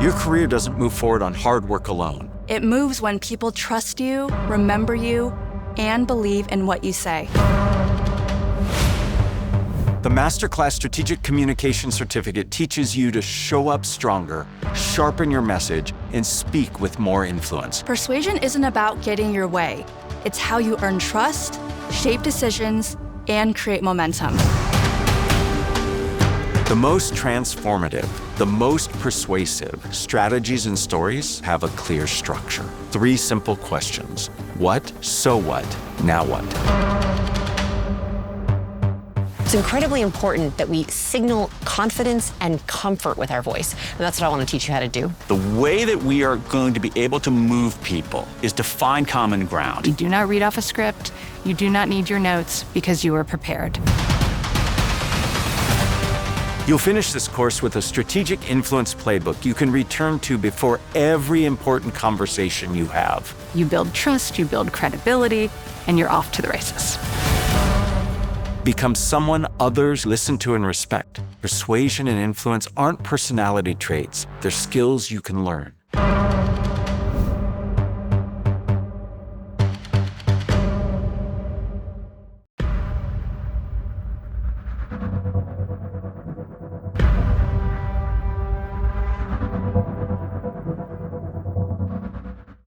Your career doesn't move forward on hard work alone. It moves when people trust you, remember you, and believe in what you say. The MasterClass Strategic Communication Certificate teaches you to show up stronger, sharpen your message, and speak with more influence. Persuasion isn't about getting your way. It's how you earn trust, shape decisions, and create momentum. The most transformative, the most persuasive strategies and stories have a clear structure. 3 simple questions. What? So what? Now what? It's incredibly important that we signal confidence and comfort with our voice. And that's what I want to teach you how to do. The way that we are going to be able to move people is to find common ground. You do not read off a script. You do not need your notes because you are prepared. You'll finish this course with a strategic influence playbook you can return to before every important conversation you have. You build trust, you build credibility, and you're off to the races. Become someone others listen to and respect. Persuasion and influence aren't personality traits. They're skills you can learn.